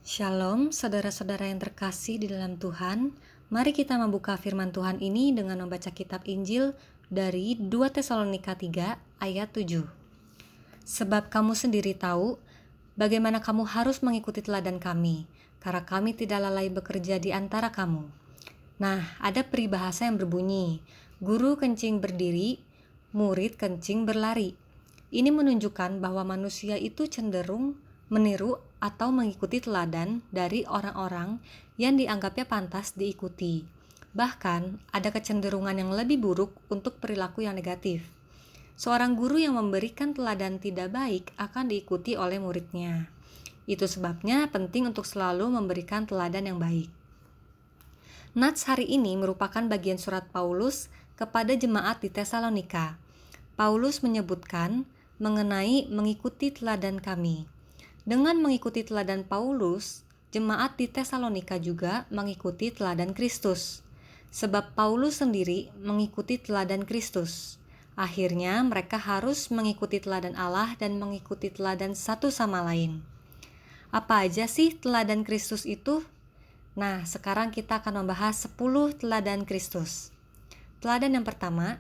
Shalom, saudara-saudara yang terkasih di dalam Tuhan. Mari kita membuka firman Tuhan ini dengan membaca kitab Injil dari 2 Tesalonika 3 ayat 7. Sebab kamu sendiri tahu bagaimana kamu harus mengikuti teladan kami, karena kami tidak lalai bekerja di antara kamu. Nah, ada peribahasa yang berbunyi, guru kencing berdiri, murid kencing berlari. Ini menunjukkan bahwa manusia itu cenderung meniru atau mengikuti teladan dari orang-orang yang dianggapnya pantas diikuti. Bahkan, ada kecenderungan yang lebih buruk untuk perilaku yang negatif. Seorang guru yang memberikan teladan tidak baik akan diikuti oleh muridnya. Itu sebabnya penting untuk selalu memberikan teladan yang baik. Nats hari ini merupakan bagian surat Paulus kepada jemaat di Tesalonika. Paulus menyebutkan mengenai mengikuti teladan kami. Dengan mengikuti teladan Paulus, jemaat di Tesalonika juga mengikuti teladan Kristus. Sebab Paulus sendiri mengikuti teladan Kristus. Akhirnya mereka harus mengikuti teladan Allah dan mengikuti teladan satu sama lain. Apa aja sih teladan Kristus itu? Nah, sekarang kita akan membahas 10 teladan Kristus. Teladan yang pertama,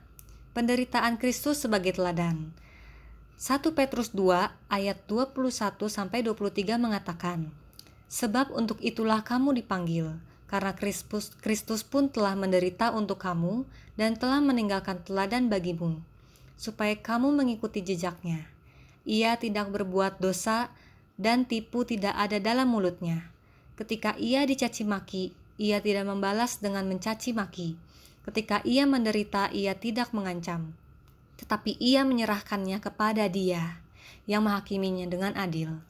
penderitaan Kristus sebagai teladan. 1 Petrus 2 ayat 21-23 mengatakan, sebab untuk itulah kamu dipanggil, karena Kristus pun telah menderita untuk kamu dan telah meninggalkan teladan bagimu, supaya kamu mengikuti jejaknya. Ia tidak berbuat dosa dan tipu tidak ada dalam mulutnya. Ketika ia dicaci maki, ia tidak membalas dengan mencaci maki. Ketika ia menderita, ia tidak mengancam, tetapi ia menyerahkannya kepada Dia yang menghakiminya dengan adil.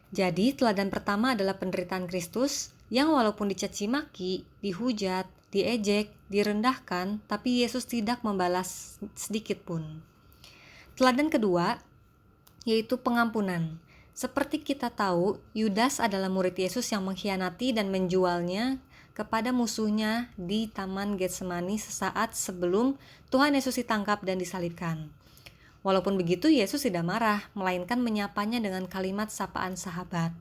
Jadi, teladan pertama adalah penderitaan Kristus yang walaupun dicaci maki, dihujat, diejek, direndahkan, tapi Yesus tidak membalas sedikit pun. Teladan kedua yaitu pengampunan. Seperti kita tahu, Yudas adalah murid Yesus yang mengkhianati dan menjualnya kepada musuhnya di Taman Getsemani sesaat sebelum Tuhan Yesus ditangkap dan disalibkan. Walaupun begitu, Yesus tidak marah, melainkan menyapanya dengan kalimat sapaan sahabat.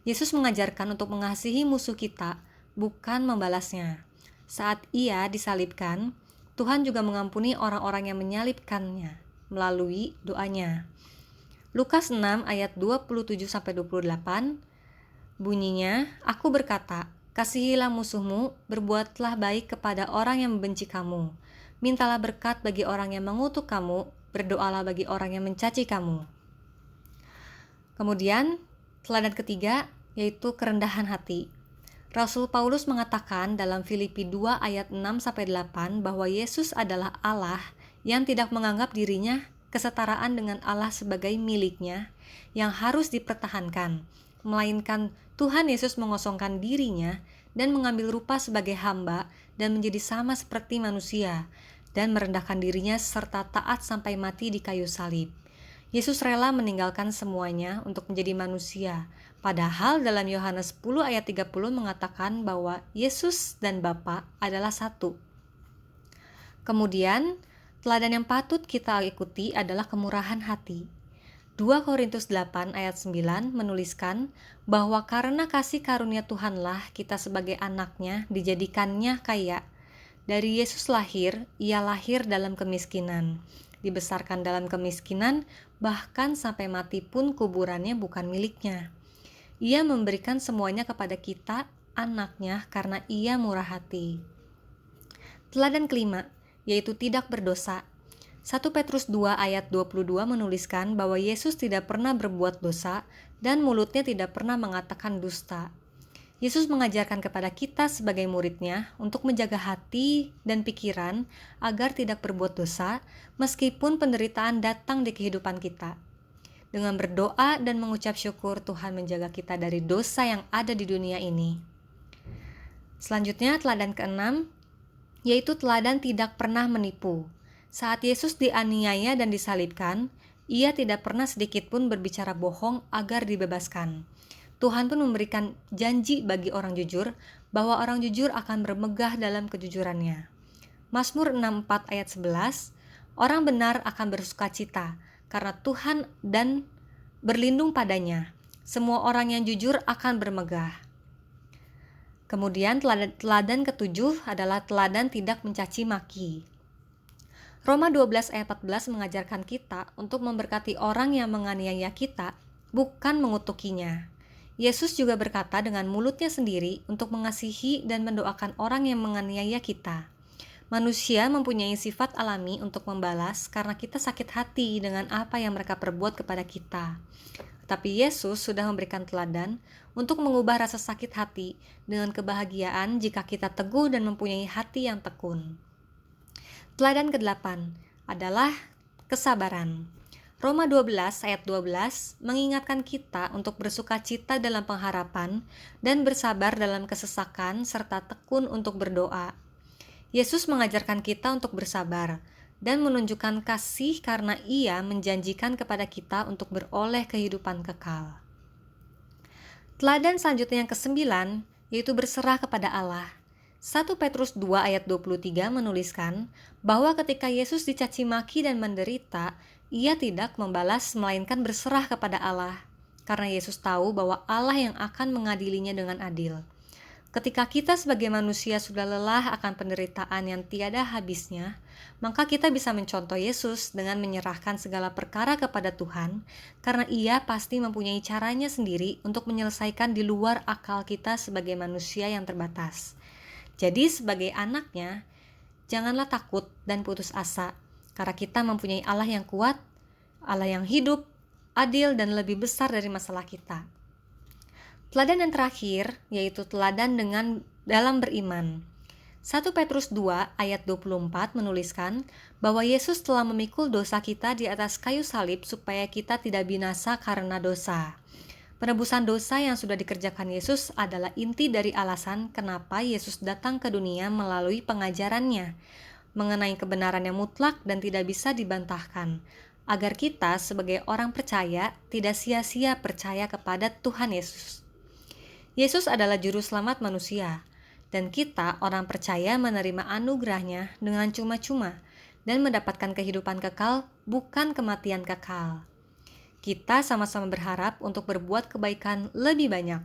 Yesus mengajarkan untuk mengasihi musuh kita, bukan membalasnya. Saat ia disalibkan, Tuhan juga mengampuni orang-orang yang menyalibkannya melalui doanya. Lukas 6 ayat 27-28 bunyinya, aku berkata, kasihilah musuhmu, berbuatlah baik kepada orang yang membenci kamu. Mintalah berkat bagi orang yang mengutuk kamu, berdoalah bagi orang yang mencaci kamu. Kemudian, teladan ketiga yaitu kerendahan hati. Rasul Paulus mengatakan dalam Filipi 2 ayat 6-8 bahwa Yesus adalah Allah yang tidak menganggap dirinya kesetaraan dengan Allah sebagai miliknya yang harus dipertahankan, melainkan Tuhan Yesus mengosongkan dirinya dan mengambil rupa sebagai hamba dan menjadi sama seperti manusia dan merendahkan dirinya serta taat sampai mati di kayu salib. Yesus rela meninggalkan semuanya untuk menjadi manusia. Padahal dalam Yohanes 10 ayat 30 mengatakan bahwa Yesus dan Bapa adalah satu. Kemudian, teladan yang patut kita ikuti adalah kemurahan hati. 2 Korintus 8 ayat 9 menuliskan bahwa karena kasih karunia Tuhanlah kita sebagai anaknya dijadikannya kaya. Dari Yesus lahir, ia lahir dalam kemiskinan. Dibesarkan dalam kemiskinan, bahkan sampai mati pun kuburannya bukan miliknya. Ia memberikan semuanya kepada kita, anaknya, karena ia murah hati. Teladan kelima, yaitu tidak berdosa. 1 Petrus 2 ayat 22 menuliskan bahwa Yesus tidak pernah berbuat dosa dan mulutnya tidak pernah mengatakan dusta. Yesus mengajarkan kepada kita sebagai muridnya untuk menjaga hati dan pikiran agar tidak berbuat dosa meskipun penderitaan datang di kehidupan kita. Dengan berdoa dan mengucap syukur, Tuhan menjaga kita dari dosa yang ada di dunia ini. Selanjutnya, teladan keenam, yaitu teladan tidak pernah menipu. Saat Yesus dianiaya dan disalibkan, ia tidak pernah sedikit pun berbicara bohong agar dibebaskan. Tuhan pun memberikan janji bagi orang jujur bahwa orang jujur akan bermegah dalam kejujurannya. Mazmur 64 ayat 11, orang benar akan bersukacita karena Tuhan dan berlindung padanya. Semua orang yang jujur akan bermegah. Kemudian teladan ketujuh adalah teladan tidak mencaci maki. Roma 12 ayat 14 mengajarkan kita untuk memberkati orang yang menganiaya kita, bukan mengutukinya. Yesus juga berkata dengan mulutnya sendiri untuk mengasihi dan mendoakan orang yang menganiaya kita. Manusia mempunyai sifat alami untuk membalas karena kita sakit hati dengan apa yang mereka perbuat kepada kita. Tapi Yesus sudah memberikan teladan untuk mengubah rasa sakit hati dengan kebahagiaan jika kita teguh dan mempunyai hati yang tekun. Teladan ke-8 adalah kesabaran. Roma 12 ayat 12 mengingatkan kita untuk bersukacita dalam pengharapan dan bersabar dalam kesesakan serta tekun untuk berdoa. Yesus mengajarkan kita untuk bersabar dan menunjukkan kasih karena Ia menjanjikan kepada kita untuk beroleh kehidupan kekal. Teladan selanjutnya yang ke-9 yaitu berserah kepada Allah. 1 Petrus 2 ayat 23 menuliskan bahwa ketika Yesus dicaci maki dan menderita, Ia tidak membalas melainkan berserah kepada Allah, karena Yesus tahu bahwa Allah yang akan mengadilinya dengan adil. Ketika kita sebagai manusia sudah lelah akan penderitaan yang tiada habisnya, maka kita bisa mencontoh Yesus dengan menyerahkan segala perkara kepada Tuhan, karena Ia pasti mempunyai caranya sendiri untuk menyelesaikan di luar akal kita sebagai manusia yang terbatas. Jadi sebagai anaknya, janganlah takut dan putus asa, karena kita mempunyai Allah yang kuat, Allah yang hidup, adil, dan lebih besar dari masalah kita. Teladan yang terakhir, yaitu teladan dalam beriman. 1 Petrus 2 ayat 24 menuliskan bahwa Yesus telah memikul dosa kita di atas kayu salib supaya kita tidak binasa karena dosa. Penebusan dosa yang sudah dikerjakan Yesus adalah inti dari alasan kenapa Yesus datang ke dunia melalui pengajarannya mengenai kebenaran yang mutlak dan tidak bisa dibantahkan, agar kita sebagai orang percaya tidak sia-sia percaya kepada Tuhan Yesus. Yesus adalah juru selamat manusia, dan kita orang percaya menerima anugerahnya dengan cuma-cuma dan mendapatkan kehidupan kekal, bukan kematian kekal. Kita sama-sama berharap untuk berbuat kebaikan lebih banyak,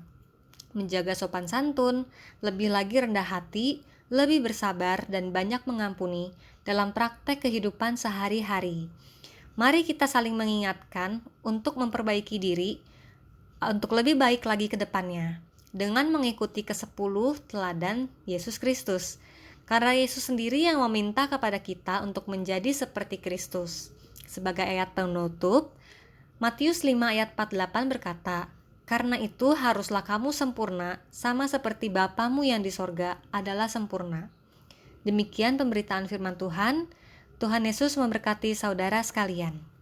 menjaga sopan santun, lebih lagi rendah hati, lebih bersabar, dan banyak mengampuni dalam praktek kehidupan sehari-hari. Mari kita saling mengingatkan untuk memperbaiki diri, untuk lebih baik lagi ke depannya, dengan mengikuti ke-10 teladan Yesus Kristus. Karena Yesus sendiri yang meminta kepada kita untuk menjadi seperti Kristus. Sebagai ayat penutup, Matius 5 ayat 48 berkata, "Karena itu haruslah kamu sempurna, sama seperti Bapamu yang di sorga adalah sempurna." Demikian pemberitaan firman Tuhan. Tuhan Yesus memberkati saudara sekalian.